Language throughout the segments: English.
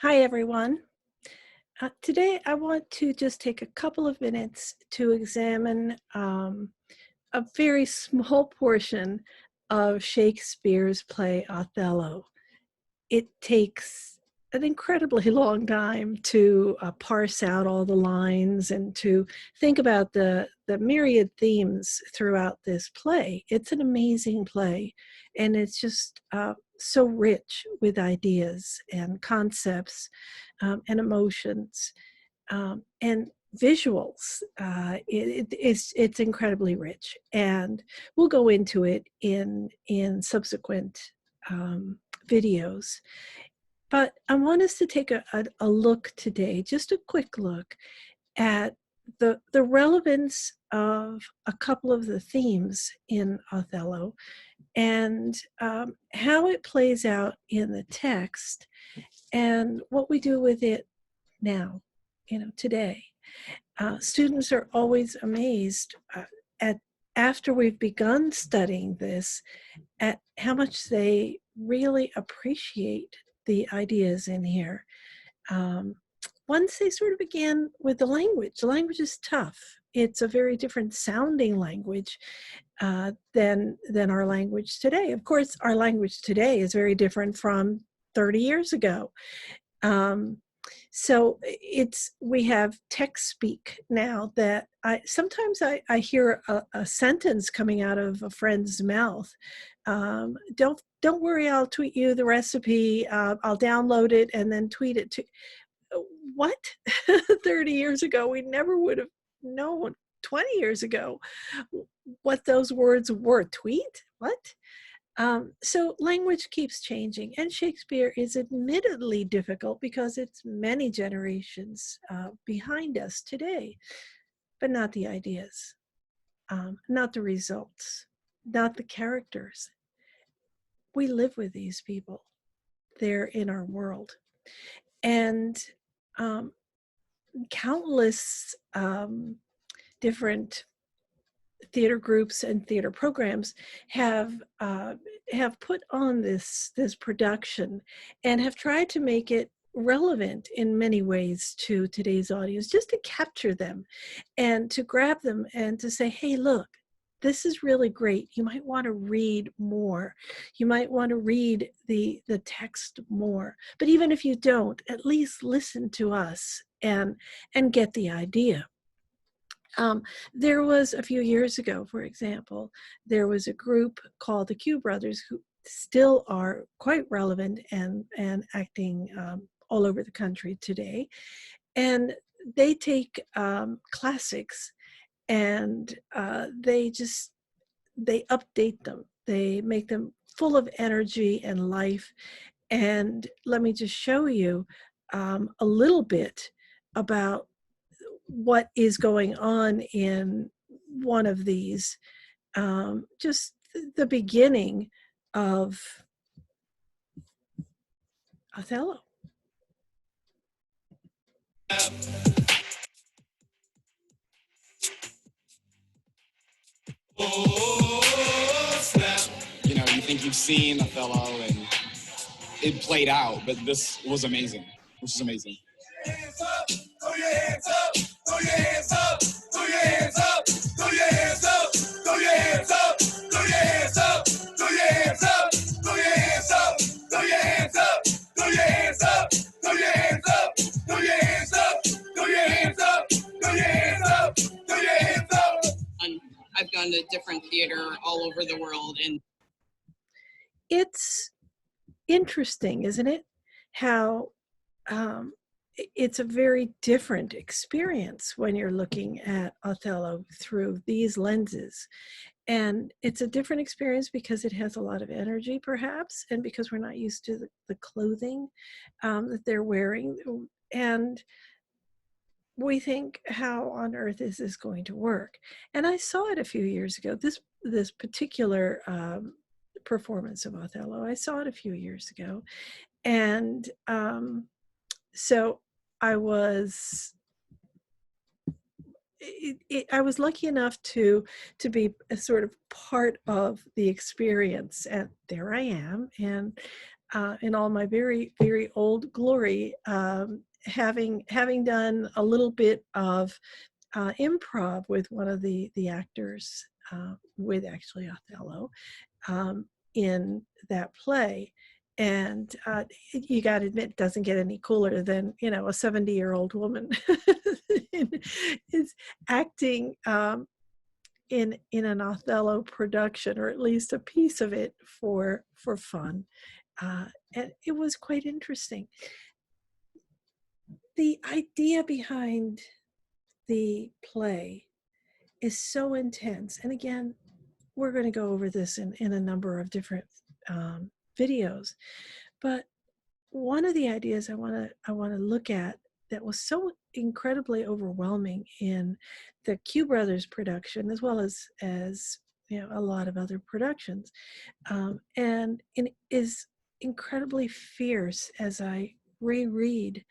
Hi, everyone. Today, I want to just take a couple of minutes to examine a very small portion of Shakespeare's play Othello. It takes an incredibly long time to parse out all the lines and to think about the myriad themes throughout this play. It's an amazing play, and it's just so rich with ideas and concepts and emotions and visuals. It's incredibly rich, and we'll go into it in subsequent videos. But I want us to take a look today, just a quick look at the relevance of a couple of the themes in Othello and how it plays out in the text and what we do with it now, today. Students are always amazed at after we've begun studying this at how much they really appreciate the ideas in here. Um, Once they sort of began with the language is tough. It's a very different sounding language than our language today. Of course, our language today is very different from 30 years ago. So we have text speak now that sometimes I hear a sentence coming out of a friend's mouth. Don't worry, I'll tweet you the recipe. I'll download it and then tweet it to what? 30 years ago, we never would have known. 20 years ago, what those words were. Tweet? What? So language keeps changing, and Shakespeare is admittedly difficult because it's many generations behind us today, but not the ideas, not the results, not the characters. We live with these people. They're in our world. And countless different theater groups and theater programs have put on this production and have tried to make it relevant in many ways to today's audience, just to capture them and to grab them and to say, hey, look, this is really great. You might want to read more. You might want to read the text more. But even if you don't, at least listen to us and get the idea. There was a few years ago, for example, there was a group called the Q Brothers who still are quite relevant and acting all over the country today. And they take classics and they update them. They make them full of energy and life. And let me just show you a little bit about what is going on in one of these, just the beginning of Othello. Oh, snap. You know, you think you've seen Othello and it played out, but this was amazing. This is amazing. Hands up, throw your hands up, throw your hands up, throw your hands up, throw your hands up, throw your hands up, throw your hands up, throw your hands up, throw your hands up, throw your hands up, throw your hands up, throw your hands up, throw your hands up, throw your hands up, throw your hands up, throw your hands up. I've gone to different theater all over the world, and it's interesting, isn't it? How it's a very different experience when you're looking at Othello through these lenses. And it's a different experience because it has a lot of energy, perhaps, and because we're not used to the clothing that they're wearing. And we think, how on earth is this going to work? And I saw it a few years ago, this particular performance of Othello. I saw it a few years ago. And so I was I was lucky enough to be a sort of part of the experience, and there I am. And in all my very, very old glory, having done a little bit of improv with one of the actors, with actually Othello, um, in that play. And you got to admit, it doesn't get any cooler than, you know, a 70-year-old woman is acting in an Othello production, or at least a piece of it, for fun. And it was quite interesting. The idea behind the play is so intense. And again, we're going to go over this in a number of different videos. But one of the ideas I want to look at that was so incredibly overwhelming in the Q Brothers production, as well as you know, a lot of other productions, and it is incredibly fierce as I reread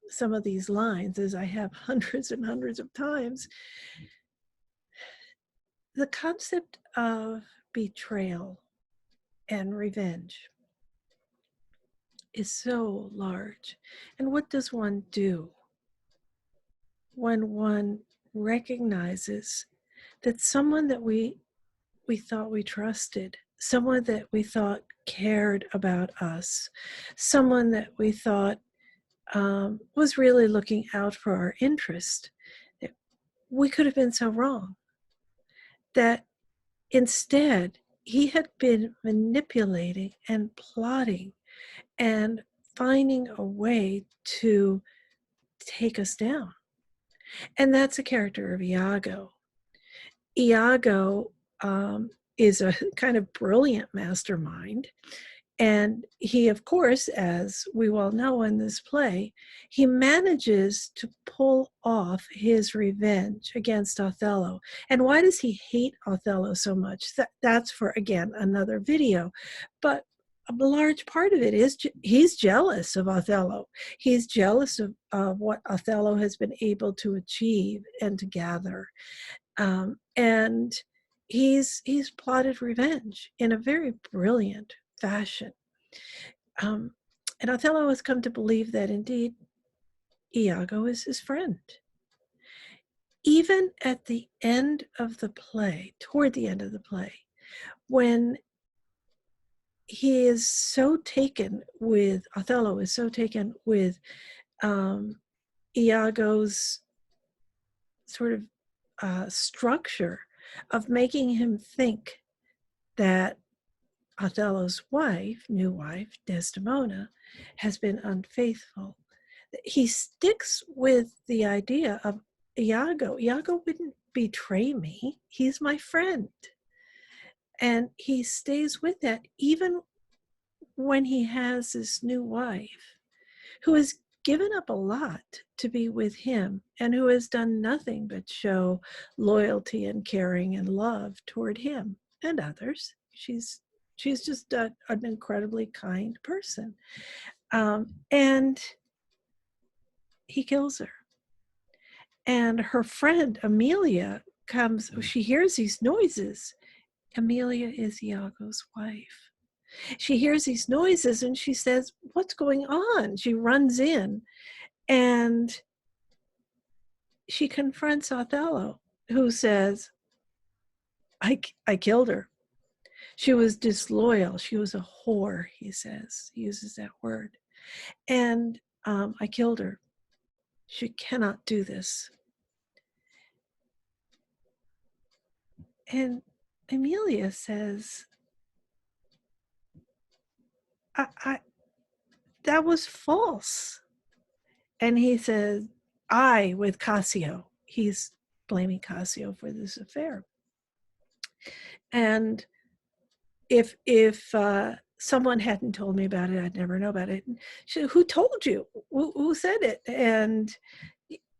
some of these lines, as I have hundreds and hundreds of times. The concept of betrayal and revenge is so large. And what does one do when one recognizes that someone that we thought we trusted, someone that we thought cared about us, someone that we thought was really looking out for our interest, we could have been so wrong, that instead he had been manipulating and plotting and finding a way to take us down. And that's a character of Iago. Iago is a kind of brilliant mastermind. And he, of course, as we well know in this play, he manages to pull off his revenge against Othello. And why does he hate Othello so much? That's for, again, another video. But a large part of it is he's jealous of Othello. He's jealous of what Othello has been able to achieve and to gather. And he's plotted revenge in a very brilliant fashion. And Othello has come to believe that indeed Iago is his friend. Even at the end of the play, toward the end of the play, when he is so taken with, Othello is so taken with Iago's sort of structure of making him think that Othello's wife, new wife, Desdemona, has been unfaithful. He sticks with the idea of Iago. Iago wouldn't betray me. He's my friend. And he stays with that even when he has this new wife who has given up a lot to be with him and who has done nothing but show loyalty and caring and love toward him and others. She's just an incredibly kind person. And he kills her. And her friend, Amelia, comes, she hears these noises. Amelia is Iago's wife. She hears these noises and she says, "What's going on?" She runs in and she confronts Othello, who says, I killed her. She was disloyal. She was a whore, he says. He uses that word. And I killed her. She cannot do this. And Amelia says, I that was false. And he says, with Cassio. He's blaming Cassio for this affair. And if someone hadn't told me about it, I'd never know about it. She said, "Who told you? Who said it?" And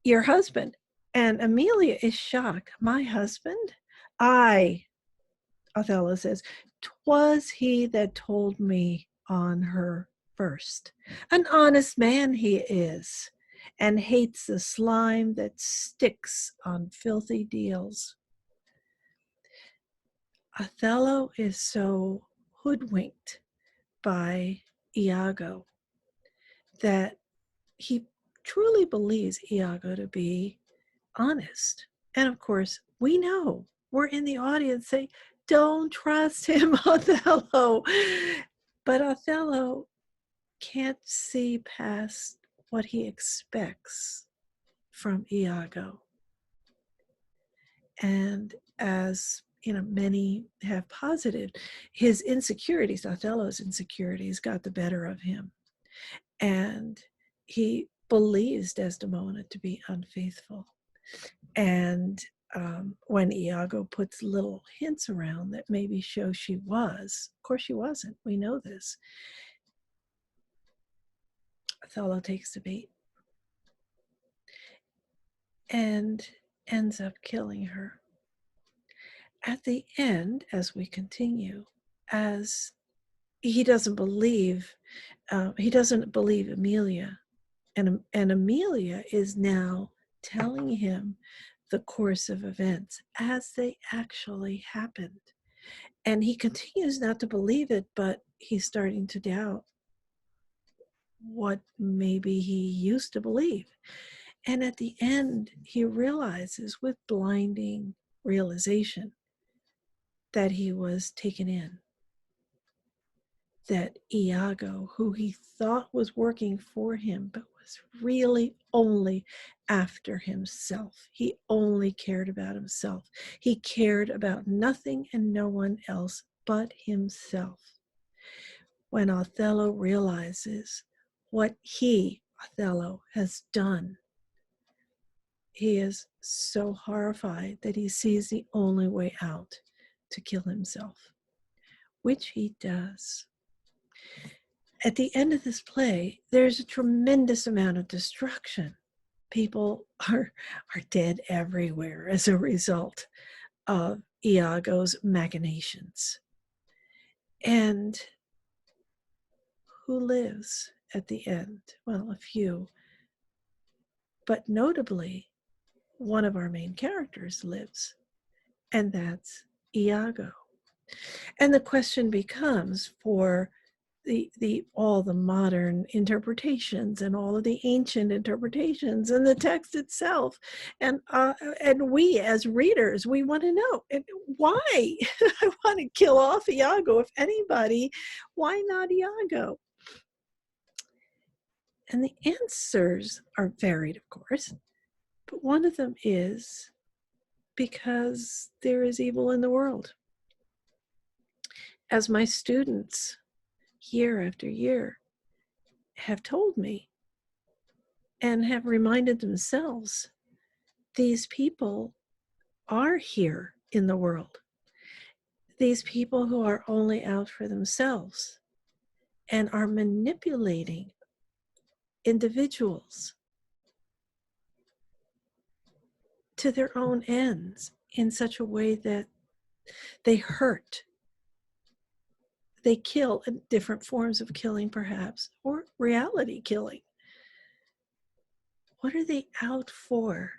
your husband. And Amelia is shocked. My husband? Othello says, "'Twas he that told me on her first. An honest man he is, and hates the slime that sticks on filthy deals." Othello is so hoodwinked by Iago, that he truly believes Iago to be honest. And of course, we know, we're in the audience saying, don't trust him, Othello. But Othello can't see past what he expects from Iago. And as many have posited, his insecurities, Othello's insecurities, got the better of him. And he believes Desdemona to be unfaithful. And when Iago puts little hints around that maybe show she was, of course she wasn't, we know this, Othello takes the bait and ends up killing her. At the end, as we continue, as he doesn't believe Amelia, and Amelia is now telling him the course of events as they actually happened. And he continues not to believe it, but he's starting to doubt what maybe he used to believe. And at the end, he realizes with blinding realization that he was taken in, that Iago, who he thought was working for him, but was really only after himself. He only cared about himself. He cared about nothing and no one else but himself. When Othello realizes what he, Othello, has done, he is so horrified that he sees the only way out to kill himself, which he does. At the end of this play, there's a tremendous amount of destruction. People are dead everywhere as a result of Iago's machinations. And who lives at the end? Well, a few. But notably, one of our main characters lives, and that's Iago. And the question becomes, for all the modern interpretations and all of the ancient interpretations and the text itself, and we as readers, we want to know why. I want to kill off Iago. If anybody, why not Iago? And the answers are varied, of course, but one of them is because there is evil in the world. As my students, year after year, have told me and have reminded themselves, these people are here in the world. These people who are only out for themselves and are manipulating individuals to their own ends in such a way that they hurt, they kill, in different forms of killing perhaps, or reality killing. What are they out for?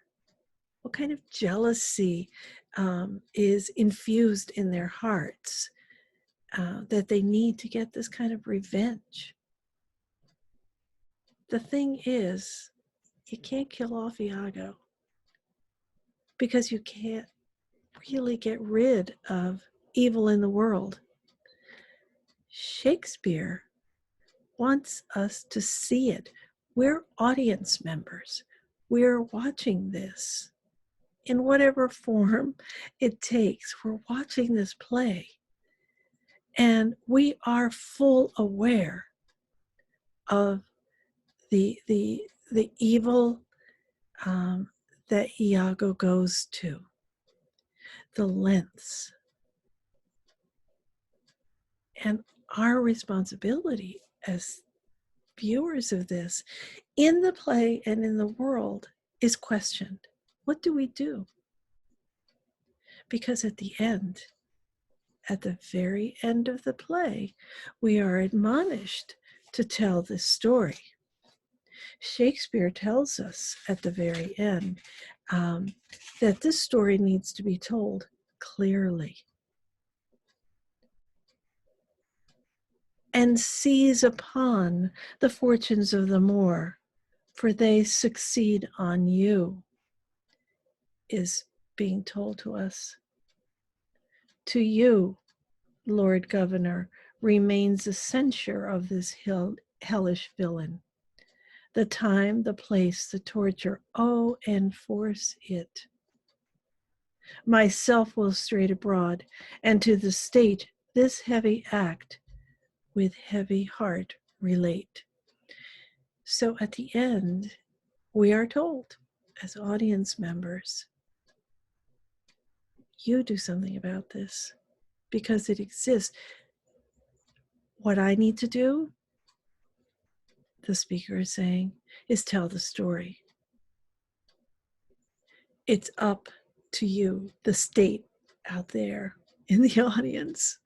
What kind of jealousy is infused in their hearts that they need to get this kind of revenge? The thing is, you can't kill off Iago because you can't really get rid of evil in the world. Shakespeare wants us to see it. We're audience members. We're watching this in whatever form it takes. We're watching this play, and we are full aware of the evil that Iago goes to, the lengths, and our responsibility as viewers of this in the play and in the world is questioned. What do we do? Because at the end, at the very end of the play, we are admonished to tell this story. Shakespeare tells us at the very end that this story needs to be told clearly. and seize upon the fortunes of the more, for they succeed on you, is being told to us. To you, Lord Governor, remains the censure of this hellish villain. The time, the place, the torture, oh, enforce it. Myself will straight abroad, and to the state this heavy act with heavy heart relate. So at the end, we are told as audience members, you do something about this because it exists. What I need to do, the speaker is saying, is tell the story. It's up to you, the state out there in the audience,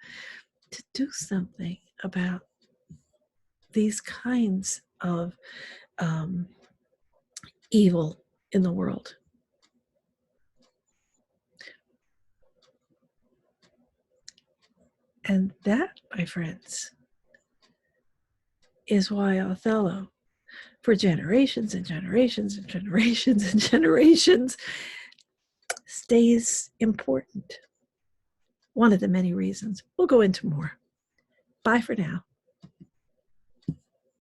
to do something about these kinds of evil in the world. And that, my friends, is why Othello, for generations and generations and generations and generations, stays important. One of the many reasons. We'll go into more. Bye for now.